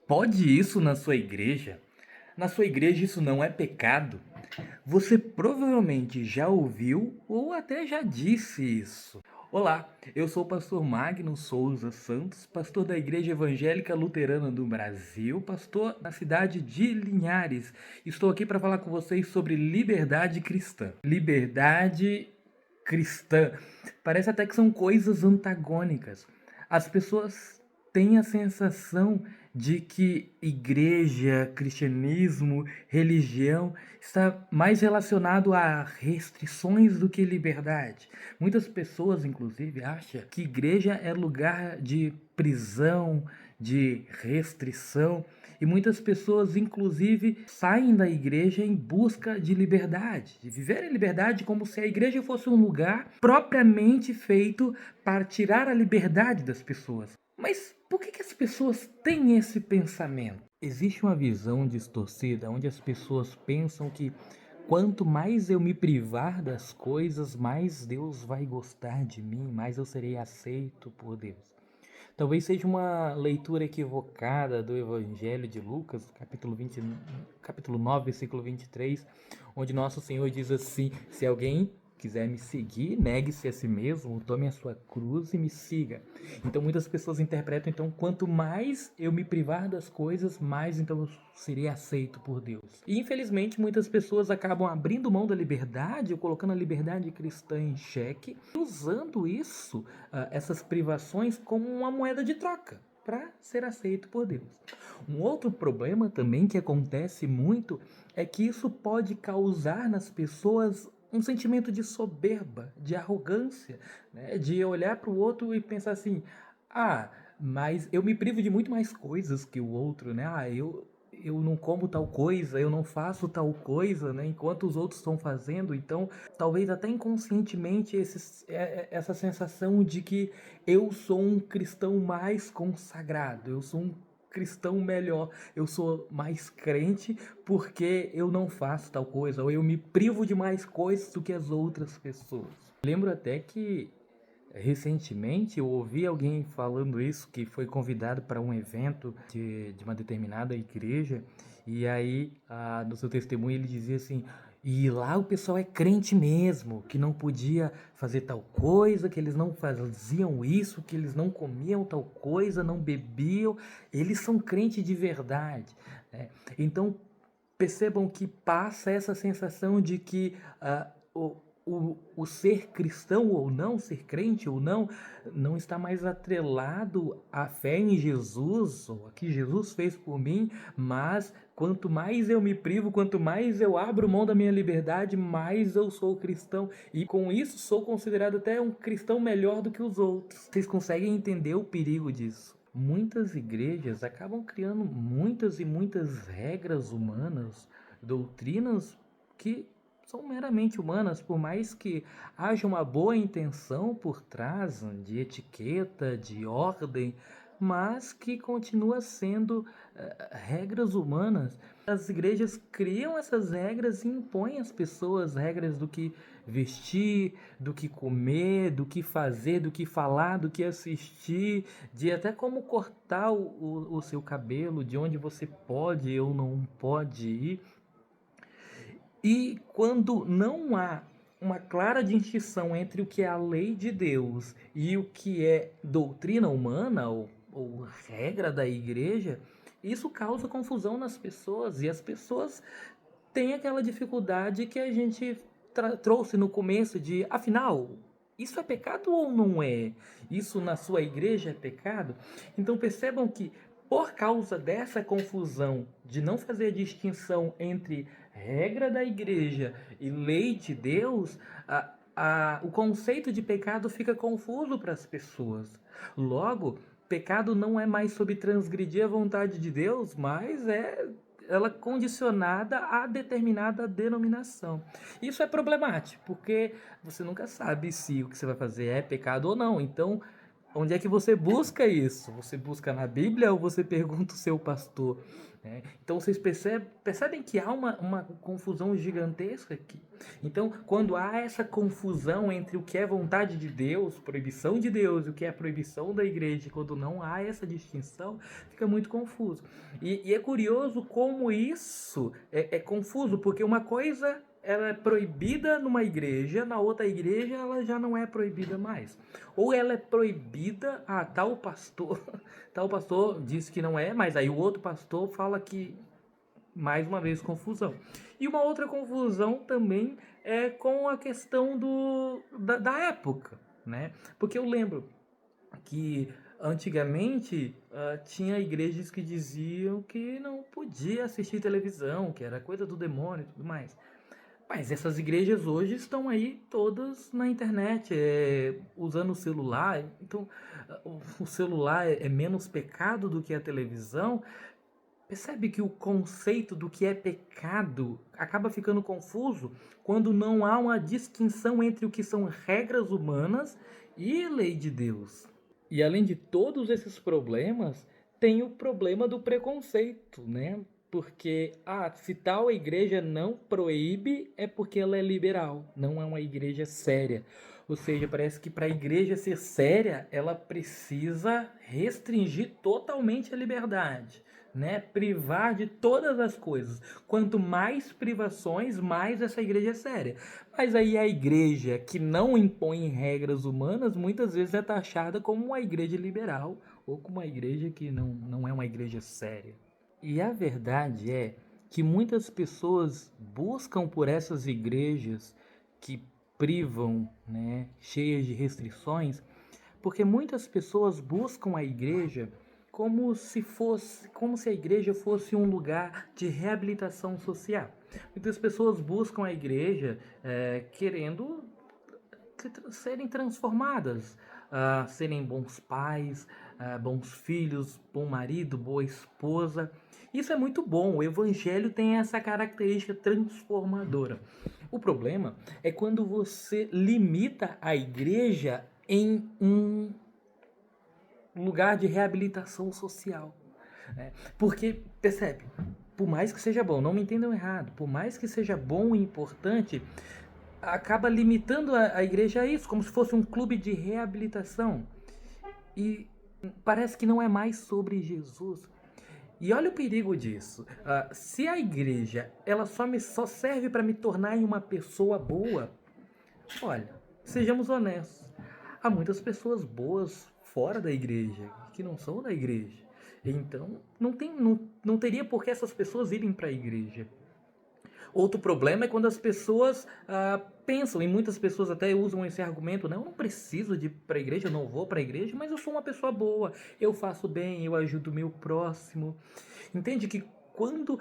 Pode isso na sua igreja? Na sua igreja isso não é pecado? Você provavelmente já ouviu ou até já disse isso. Olá, eu sou o pastor Magno Souza Santos, pastor da Igreja Evangélica Luterana do Brasil, pastor na cidade de Linhares. Estou aqui para falar com vocês sobre liberdade cristã. Liberdade cristã. Parece até que são coisas antagônicas. As pessoas têm a sensação de que igreja, cristianismo, religião está mais relacionado a restrições do que liberdade. Muitas pessoas, inclusive, acham que igreja é lugar de prisão, de restrição, e muitas pessoas, inclusive, saem da igreja em busca de liberdade, de viver em liberdade como se a igreja fosse um lugar propriamente feito para tirar a liberdade das pessoas. Mas por que as pessoas têm esse pensamento? Existe uma visão distorcida onde as pessoas pensam que quanto mais eu me privar das coisas, mais Deus vai gostar de mim, mais eu serei aceito por Deus. Talvez seja uma leitura equivocada do Evangelho de Lucas, capítulo 9, versículo 23, onde nosso Senhor diz assim: se alguém quiser me seguir, negue-se a si mesmo, tome a sua cruz e me siga. Então muitas pessoas interpretam, então, quanto mais eu me privar das coisas, mais então eu serei aceito por Deus. E infelizmente muitas pessoas acabam abrindo mão da liberdade, ou colocando a liberdade cristã em xeque, e usando isso, essas privações, como uma moeda de troca para ser aceito por Deus. Um outro problema também que acontece muito é que isso pode causar nas pessoas um sentimento de soberba, de arrogância, né? De olhar para o outro e pensar assim: ah, mas eu me privo de muito mais coisas que o outro, né? Eu não como tal coisa, eu não faço tal coisa, né? Enquanto os outros estão fazendo. Então, talvez até inconscientemente essa sensação de que eu sou um cristão mais consagrado, eu sou um cristão melhor, eu sou mais crente porque eu não faço tal coisa, ou eu me privo de mais coisas do que as outras pessoas. Lembro até que recentemente eu ouvi alguém falando isso, que foi convidado para um evento de uma determinada igreja, e aí no seu testemunho ele dizia assim: e lá o pessoal é crente mesmo, que não podia fazer tal coisa, que eles não faziam isso, que eles não comiam tal coisa, não bebiam, eles são crente de verdade, né? Então percebam que passa essa sensação de que o ser cristão ou não, ser crente ou não, não está mais atrelado à fé em Jesus, ou a que Jesus fez por mim, mas quanto mais eu me privo, quanto mais eu abro mão da minha liberdade, mais eu sou cristão. E com isso sou considerado até um cristão melhor do que os outros. Vocês conseguem entender o perigo disso? Muitas igrejas acabam criando muitas e muitas regras humanas, doutrinas que são meramente humanas, por mais que haja uma boa intenção por trás de etiqueta, de ordem, mas que continua sendo regras humanas. As igrejas criam essas regras e impõem às pessoas regras do que vestir, do que comer, do que fazer, do que falar, do que assistir, de até como cortar o seu cabelo, de onde você pode ou não pode ir. E quando não há uma clara distinção entre o que é a lei de Deus e o que é doutrina humana ou regra da igreja, isso causa confusão nas pessoas e as pessoas têm aquela dificuldade que a gente trouxe no começo de, afinal, isso é pecado ou não é? Isso na sua igreja é pecado? Então percebam que por causa dessa confusão de não fazer a distinção entre regra da igreja e lei de Deus, o conceito de pecado fica confuso para as pessoas. Logo, pecado não é mais sobre transgredir a vontade de Deus, mas é ela condicionada a determinada denominação. Isso é problemático, porque você nunca sabe se o que você vai fazer é pecado ou não. Então, Onde é que você busca isso? Você busca na Bíblia ou você pergunta o seu pastor? Então vocês percebem que há uma confusão gigantesca aqui. Então, quando há essa confusão entre o que é vontade de Deus, proibição de Deus, e o que é proibição da igreja, quando não há essa distinção, fica muito confuso. E é curioso como isso é confuso, porque uma coisa ela é proibida numa igreja, na outra igreja ela já não é proibida mais. Ou ela é proibida, tal pastor disse que não é, mas aí o outro pastor fala que, mais uma vez, confusão. E uma outra confusão também é com a questão da época, né? Porque eu lembro que antigamente tinha igrejas que diziam que não podia assistir televisão, que era coisa do demônio e tudo mais. Mas essas igrejas hoje estão aí todas na internet, usando o celular. Então, o celular é menos pecado do que a televisão. Percebe que o conceito do que é pecado acaba ficando confuso quando não há uma distinção entre o que são regras humanas e lei de Deus. E além de todos esses problemas, tem o problema do preconceito, né? Porque, se tal igreja não proíbe, é porque ela é liberal, não é uma igreja séria. Ou seja, parece que para a igreja ser séria, ela precisa restringir totalmente a liberdade, né? Privar de todas as coisas. Quanto mais privações, mais essa igreja é séria. Mas aí a igreja que não impõe regras humanas, muitas vezes é taxada como uma igreja liberal ou como uma igreja que não é uma igreja séria. E a verdade é que muitas pessoas buscam por essas igrejas que privam, né, cheias de restrições, porque muitas pessoas buscam a igreja como se a igreja fosse um lugar de reabilitação social. Muitas pessoas buscam a igreja querendo serem transformadas, serem bons pais, bons filhos, bom marido, boa esposa. Isso é muito bom. O evangelho tem essa característica transformadora. O problema é quando você limita a igreja em um lugar de reabilitação social, né? Porque, percebe, por mais que seja bom, não me entendam errado, por mais que seja bom e importante, acaba limitando a igreja a isso, como se fosse um clube de reabilitação. E parece que não é mais sobre Jesus. E olha o perigo disso. Se a igreja ela só serve para me tornar uma pessoa boa, olha, sejamos honestos. Há muitas pessoas boas fora da igreja, que não são da igreja. Então, não teria por que essas pessoas irem para a igreja. Outro problema é quando as pessoas pensam, e muitas pessoas até usam esse argumento, não, eu não preciso de ir para a igreja, eu não vou para a igreja, mas eu sou uma pessoa boa, eu faço bem, eu ajudo o meu próximo. Entende que quando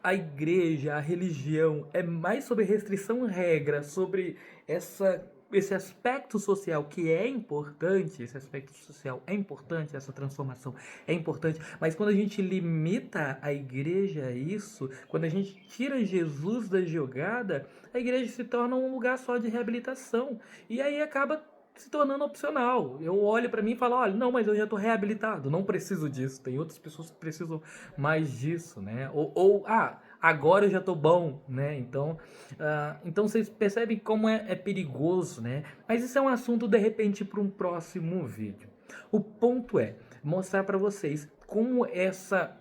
a igreja, a religião é mais sobre restrição e regra, sobre esse aspecto social que é importante, esse aspecto social é importante, essa transformação é importante, mas quando a gente limita a igreja a isso, quando a gente tira Jesus da jogada, a igreja se torna um lugar só de reabilitação, e aí acaba se tornando opcional. Eu olho para mim e falo, olha, não, mas eu já estou reabilitado, não preciso disso. Tem outras pessoas que precisam mais disso, né? Agora eu já estou bom, né? Então vocês percebem como é perigoso, né? Mas isso é um assunto de repente para um próximo vídeo. O ponto é mostrar para vocês como essa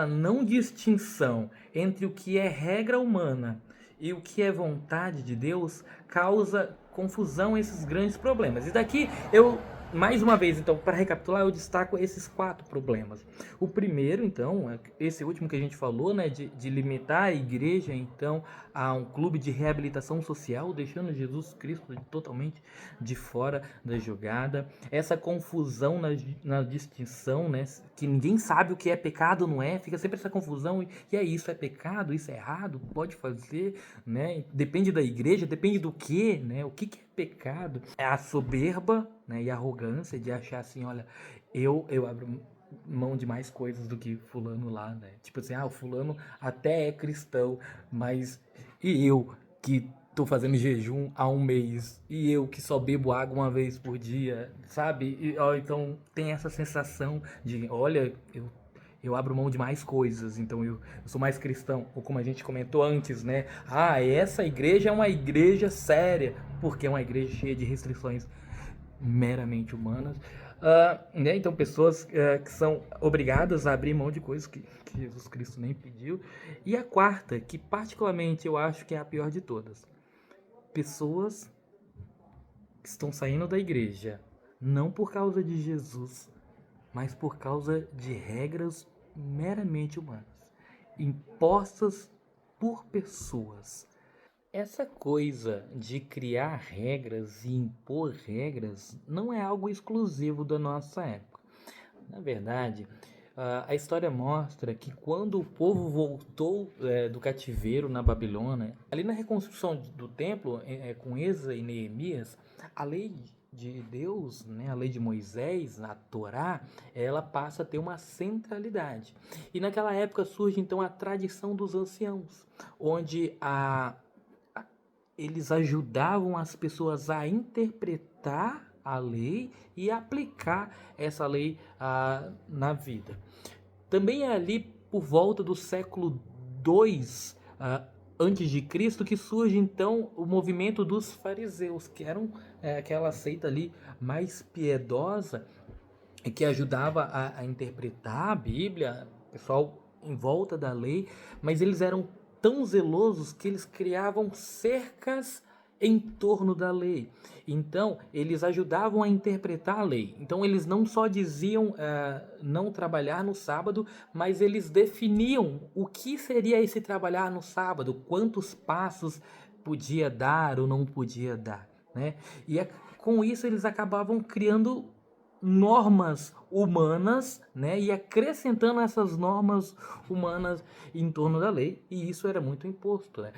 não distinção entre o que é regra humana e o que é vontade de Deus causa confusão, esses grandes problemas. E daqui mais uma vez, então, para recapitular, eu destaco esses 4 problemas. O primeiro, então, esse último que a gente falou, né, de limitar a igreja, então, a um clube de reabilitação social, deixando Jesus Cristo totalmente de fora da jogada. Essa confusão na distinção, né, que ninguém sabe o que é pecado, não é? Fica sempre essa confusão. E aí, isso é pecado? Isso é errado? Pode fazer? Né? Depende da igreja, depende do que, né? O que é pecado? É a soberba, né, e a arrogância de achar assim, olha, eu abro mão de mais coisas do que fulano lá, né? Tipo assim, o fulano até é cristão, mas e eu que tô fazendo jejum há um mês e eu que só bebo água uma vez por dia, sabe? Então tem essa sensação de, olha, eu abro mão de mais coisas, então eu sou mais cristão. Ou como a gente comentou antes, né? Ah, essa igreja é uma igreja séria, porque é uma igreja cheia de restrições meramente humanas. Né? Então, pessoas que são obrigadas a abrir mão de coisas que Jesus Cristo nem pediu. E a quarta, que particularmente eu acho que é a pior de todas: pessoas que estão saindo da igreja não por causa de Jesus, mas por causa de regras meramente humanas, impostas por pessoas. Essa coisa de criar regras e impor regras não é algo exclusivo da nossa época. Na verdade, a história mostra que quando o povo voltou do cativeiro na Babilônia, ali na reconstrução do templo, com Esdras e Neemias, a lei de Deus, né, a lei de Moisés, a Torá, ela passa a ter uma centralidade. E naquela época surge então a tradição dos anciãos, onde eles ajudavam as pessoas a interpretar a lei e aplicar essa lei na vida. Também é ali por volta do século II antes de Cristo que surge então o movimento dos fariseus, que eram aquela seita ali mais piedosa e que ajudava a interpretar a Bíblia, o pessoal em volta da lei, mas eles eram tão zelosos que eles criavam cercas em torno da lei. Então, eles ajudavam a interpretar a lei. Então, eles não só diziam não trabalhar no sábado, mas eles definiam o que seria esse trabalhar no sábado, quantos passos podia dar ou não podia dar, né? E com isso eles acabavam criando normas humanas, né, e acrescentando essas normas humanas em torno da lei, e isso era muito imposto, né,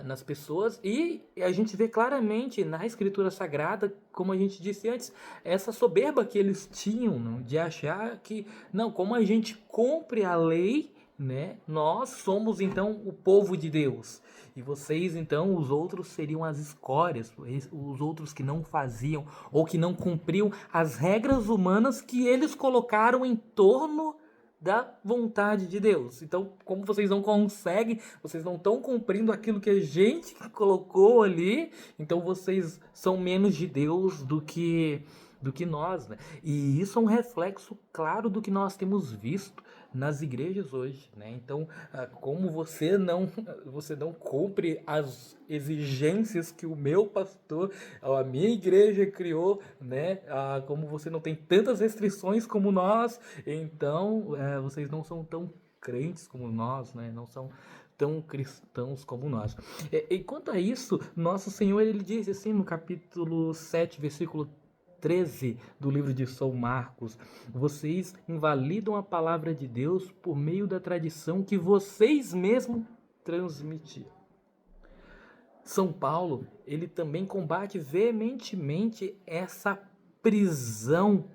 nas pessoas, e a gente vê claramente na Escritura Sagrada, como a gente disse antes, essa soberba que eles tinham, não, de achar que, não, como a gente cumpre a lei, né, nós somos então o povo de Deus. E vocês, então, os outros seriam as escórias, os outros que não faziam ou que não cumpriam as regras humanas que eles colocaram em torno da vontade de Deus. Então, como vocês não conseguem, vocês não estão cumprindo aquilo que a gente colocou ali, então vocês são menos de Deus do que nós, né? E isso é um reflexo claro do que nós temos visto nas igrejas hoje, né? Então, como você não cumpre as exigências que o meu pastor, a minha igreja criou, né? Como você não tem tantas restrições como nós, então vocês não são tão crentes como nós, né? Não são tão cristãos como nós. E quanto a isso, nosso Senhor, ele diz assim no capítulo 7, versículo 13 do livro de São Marcos: vocês invalidam a palavra de Deus por meio da tradição que vocês mesmos transmitiram. São Paulo, ele também combate veementemente essa prisão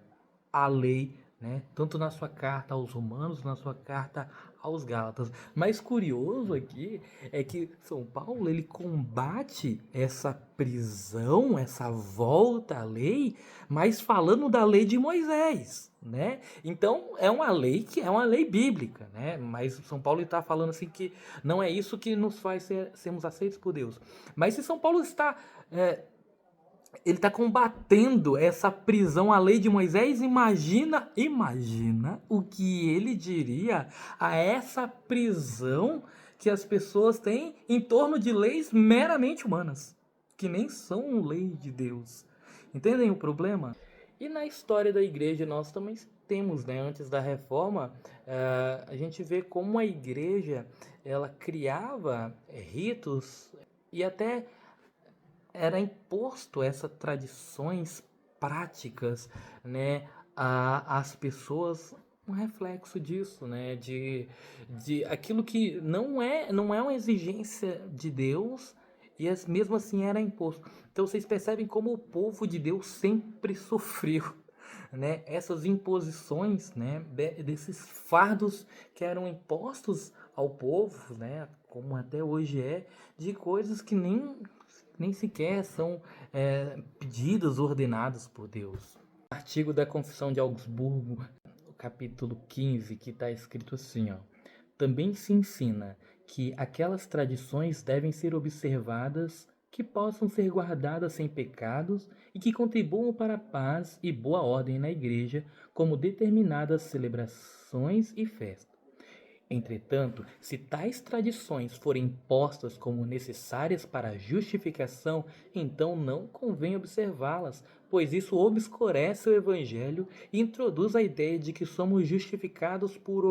à lei, né? Tanto na sua carta aos Romanos, na sua carta aos Gálatas. Mas curioso aqui é que São Paulo, ele combate essa prisão, essa volta à lei, mas falando da lei de Moisés, né? Então é uma lei que é uma lei bíblica, né? Mas São Paulo está falando assim que não é isso que nos faz sermos aceitos por Deus. Mas se São Paulo ele está combatendo essa prisão à lei de Moisés, imagina o que ele diria a essa prisão que as pessoas têm em torno de leis meramente humanas, que nem são lei de Deus. Entendem o problema? E na história da igreja nós também temos, né, antes da reforma, a gente vê como a igreja ela criava ritos e até era imposto essas tradições práticas, né, às pessoas, um reflexo disso, né, de aquilo que não é uma exigência de Deus e mesmo assim era imposto. Então vocês percebem como o povo de Deus sempre sofreu, né, essas imposições, né, desses fardos que eram impostos ao povo, né, como até hoje é, de coisas que nem nem sequer são pedidos ordenados por Deus. Artigo da Confissão de Augsburgo, capítulo 15, que está escrito assim, ó. Também se ensina que aquelas tradições devem ser observadas que possam ser guardadas sem pecados e que contribuam para a paz e boa ordem na igreja, como determinadas celebrações e festas. Entretanto, se tais tradições forem postas como necessárias para a justificação, então não convém observá-las, pois isso obscurece o Evangelho e introduz a ideia de que somos justificados por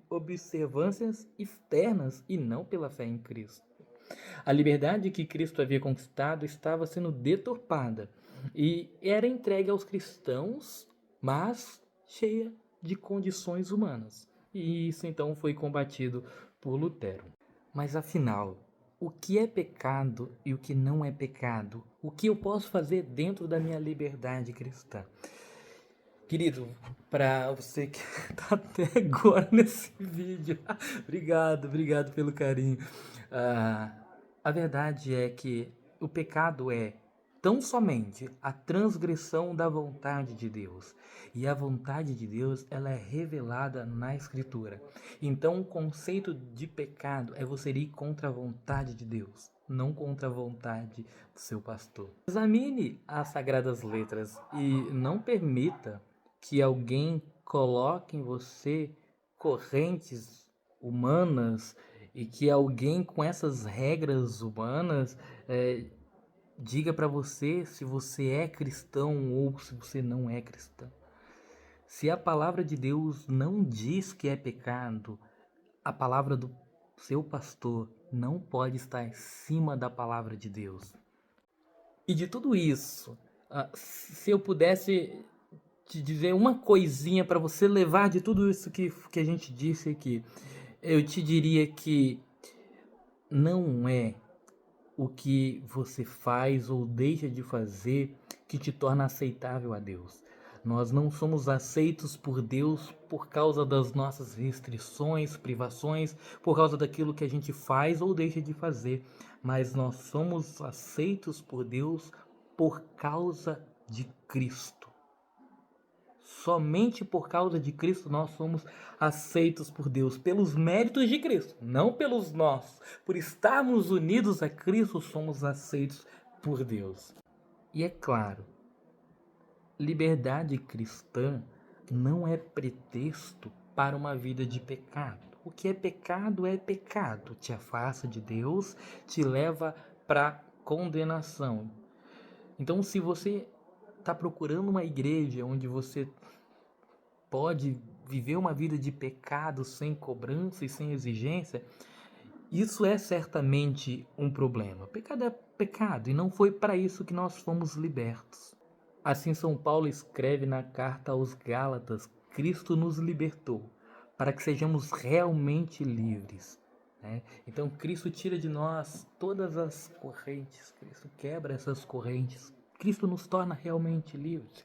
observâncias externas e não pela fé em Cristo. A liberdade que Cristo havia conquistado estava sendo deturpada e era entregue aos cristãos, mas cheia de condições humanas. E isso então foi combatido por Lutero. Mas afinal, o que é pecado e o que não é pecado? O que eu posso fazer dentro da minha liberdade cristã? Querido, para você que está até agora nesse vídeo, obrigado pelo carinho. A verdade é que o pecado é tão somente a transgressão da vontade de Deus. E a vontade de Deus, ela é revelada na Escritura. Então, o conceito de pecado é você ir contra a vontade de Deus, não contra a vontade do seu pastor. Examine as Sagradas Letras e não permita que alguém coloque em você correntes humanas e que alguém com essas regras humanas diga para você se você é cristão ou se você não é cristão. Se a palavra de Deus não diz que é pecado, a palavra do seu pastor não pode estar acima da palavra de Deus. E de tudo isso, se eu pudesse te dizer uma coisinha para você levar de tudo isso que a gente disse aqui, eu te diria que não é o que você faz ou deixa de fazer que te torna aceitável a Deus. Nós não somos aceitos por Deus por causa das nossas restrições, privações, por causa daquilo que a gente faz ou deixa de fazer, mas nós somos aceitos por Deus por causa de Cristo. Somente por causa de Cristo nós somos aceitos por Deus, pelos méritos de Cristo, não pelos nossos. Por estarmos unidos a Cristo, somos aceitos por Deus. E é claro, liberdade cristã não é pretexto para uma vida de pecado. O que é pecado, te afasta de Deus, te leva para condenação. Então, se você está procurando uma igreja onde você pode viver uma vida de pecado sem cobrança e sem exigência, isso é certamente um problema. Pecado é pecado e não foi para isso que nós fomos libertos. Assim, São Paulo escreve na carta aos Gálatas: Cristo nos libertou para que sejamos realmente livres. Então, Cristo tira de nós todas as correntes, Cristo quebra essas correntes, Cristo nos torna realmente livres.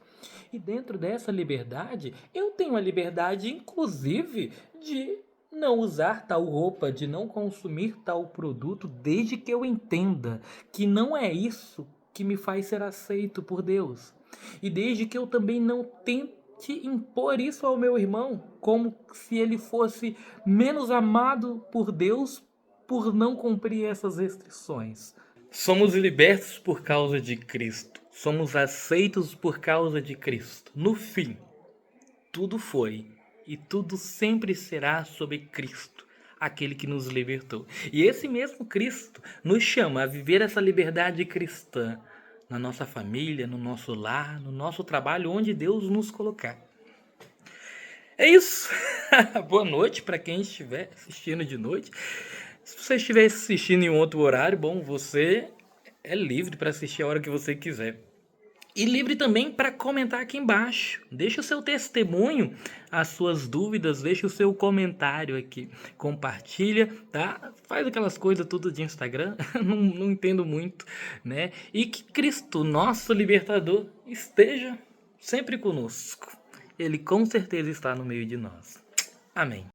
E dentro dessa liberdade, eu tenho a liberdade, inclusive, de não usar tal roupa, de não consumir tal produto, desde que eu entenda que não é isso que me faz ser aceito por Deus. E desde que eu também não tente impor isso ao meu irmão, como se ele fosse menos amado por Deus por não cumprir essas restrições. Somos libertos por causa de Cristo. Somos aceitos por causa de Cristo. No fim, tudo foi e tudo sempre será sobre Cristo, aquele que nos libertou. E esse mesmo Cristo nos chama a viver essa liberdade cristã na nossa família, no nosso lar, no nosso trabalho, onde Deus nos colocar. É isso. Boa noite para quem estiver assistindo de noite. Se você estiver assistindo em um outro horário, bom, você é livre para assistir a hora que você quiser. E livre também para comentar aqui embaixo. Deixa o seu testemunho, as suas dúvidas, deixa o seu comentário aqui. Compartilha, tá? Faz aquelas coisas tudo de Instagram, não entendo muito, né? E que Cristo, nosso libertador, esteja sempre conosco. Ele com certeza está no meio de nós. Amém.